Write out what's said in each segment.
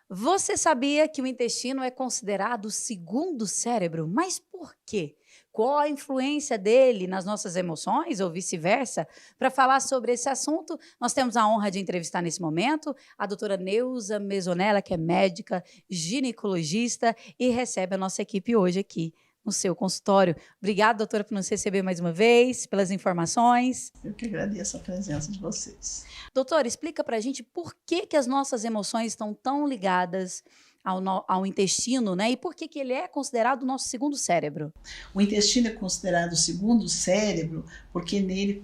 Você sabia que o intestino é considerado o segundo cérebro? Mas por quê? Qual a influência dele nas nossas emoções ou vice-versa? Para falar sobre esse assunto, nós temos a honra de entrevistar nesse momento a doutora Neuza Mesonella, que é médica, ginecologista e recebe a nossa equipe hoje aqui no seu consultório. Obrigada, doutora, por nos receber mais uma vez, pelas informações. Eu que agradeço a presença de vocês. Doutora, explica para a gente por que as nossas emoções estão tão ligadas ao intestino, né? E por que ele é considerado o nosso segundo cérebro? O intestino é considerado o segundo cérebro porque nele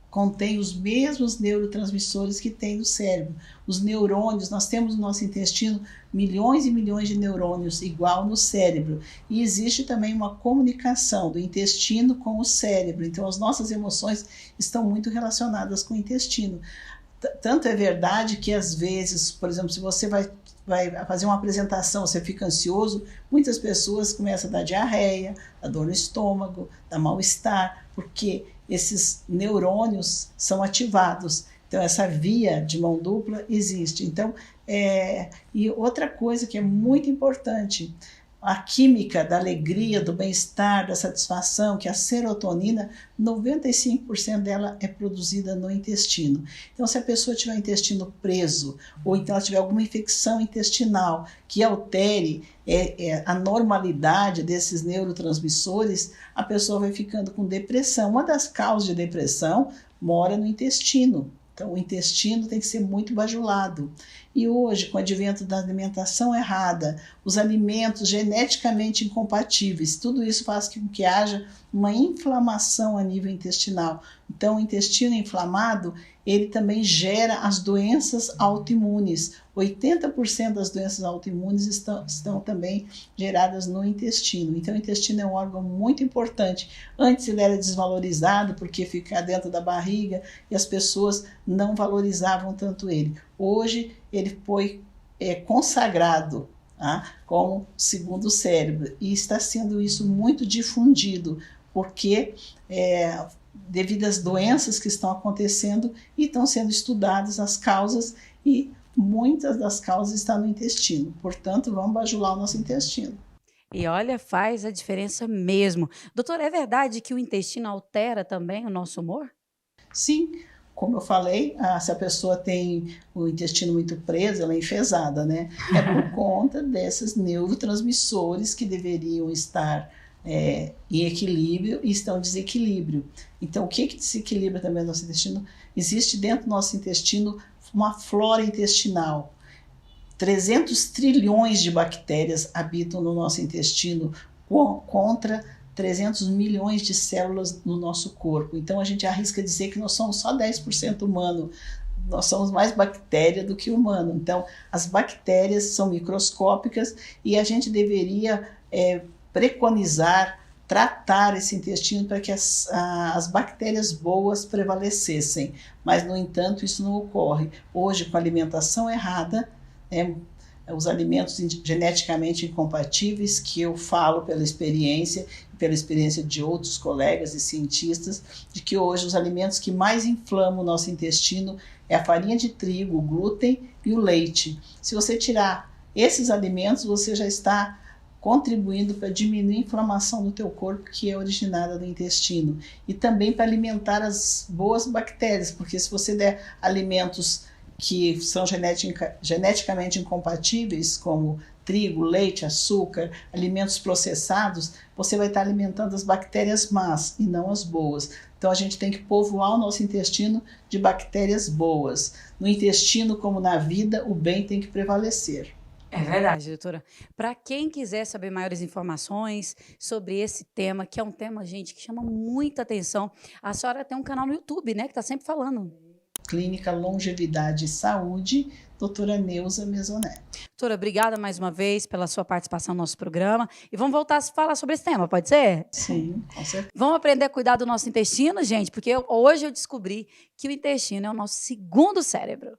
contém os mesmos neurotransmissores que tem no cérebro. Os neurônios, nós temos no nosso intestino milhões e milhões de neurônios, igual no cérebro. E existe também uma comunicação do intestino com o cérebro. Então, as nossas emoções estão muito relacionadas com o intestino. Tanto é verdade que, às vezes, por exemplo, se você vai fazer uma apresentação, você fica ansioso, muitas pessoas começam a dar diarreia, a dor no estômago, dá mal-estar, porque esses neurônios são ativados. Então, essa via de mão dupla existe. Então, e outra coisa que é muito importante, a química da alegria, do bem-estar, da satisfação, que é a serotonina, 95% dela é produzida no intestino. Então, se a pessoa tiver o intestino preso, ou então ela tiver alguma infecção intestinal que altere a normalidade desses neurotransmissores, a pessoa vai ficando com depressão. Uma das causas de depressão mora no intestino. Então, o intestino tem que ser muito bajulado. E hoje, com o advento da alimentação errada, os alimentos geneticamente incompatíveis, tudo isso faz com que haja uma inflamação a nível intestinal. Então, o intestino inflamado, ele também gera as doenças autoimunes. 80% das doenças autoimunes estão também geradas no intestino. Então, o intestino é um órgão muito importante. Antes ele era desvalorizado porque fica dentro da barriga e as pessoas não valorizavam tanto ele. Hoje ele foi consagrado como segundo cérebro e está sendo isso muito difundido porque devido às doenças que estão acontecendo e estão sendo estudadas as causas e muitas das causas estão no intestino. Portanto, vamos bajular o nosso intestino. E olha, faz a diferença mesmo. Doutora, é verdade que o intestino altera também o nosso humor? Sim, como eu falei, se a pessoa tem o intestino muito preso, ela é enfesada, né? É por conta desses neurotransmissores que deveriam estar em equilíbrio e estão em desequilíbrio. Então, o que desequilibra também o nosso intestino? Existe dentro do nosso intestino uma flora intestinal. 300 trilhões de bactérias habitam no nosso intestino contra 300 milhões de células no nosso corpo. Então, a gente arrisca dizer que nós somos só 10% humano. Nós somos mais bactéria do que humano. Então, as bactérias são microscópicas e a gente deveria preconizar, tratar esse intestino para que as bactérias boas prevalecessem. Mas, no entanto, isso não ocorre. Hoje, com a alimentação errada, os alimentos geneticamente incompatíveis, que eu falo pela experiência de outros colegas e cientistas, de que hoje os alimentos que mais inflamam o nosso intestino é a farinha de trigo, o glúten e o leite. Se você tirar esses alimentos, você já está contribuindo para diminuir a inflamação do teu corpo, que é originada do intestino. E também para alimentar as boas bactérias, porque se você der alimentos que são geneticamente incompatíveis, como trigo, leite, açúcar, alimentos processados, você vai estar alimentando as bactérias más e não as boas. Então, a gente tem que povoar o nosso intestino de bactérias boas. No intestino, como na vida, o bem tem que prevalecer. É verdade, doutora. Para quem quiser saber maiores informações sobre esse tema, que é um tema, gente, que chama muita atenção, a senhora tem um canal no YouTube, né, que está sempre falando. Clínica Longevidade e Saúde, doutora Neuza Mesonella. Doutora, obrigada mais uma vez pela sua participação no nosso programa. E vamos voltar a falar sobre esse tema, pode ser? Sim, com certeza. Vamos aprender a cuidar do nosso intestino, gente, porque hoje eu descobri que o intestino é o nosso segundo cérebro.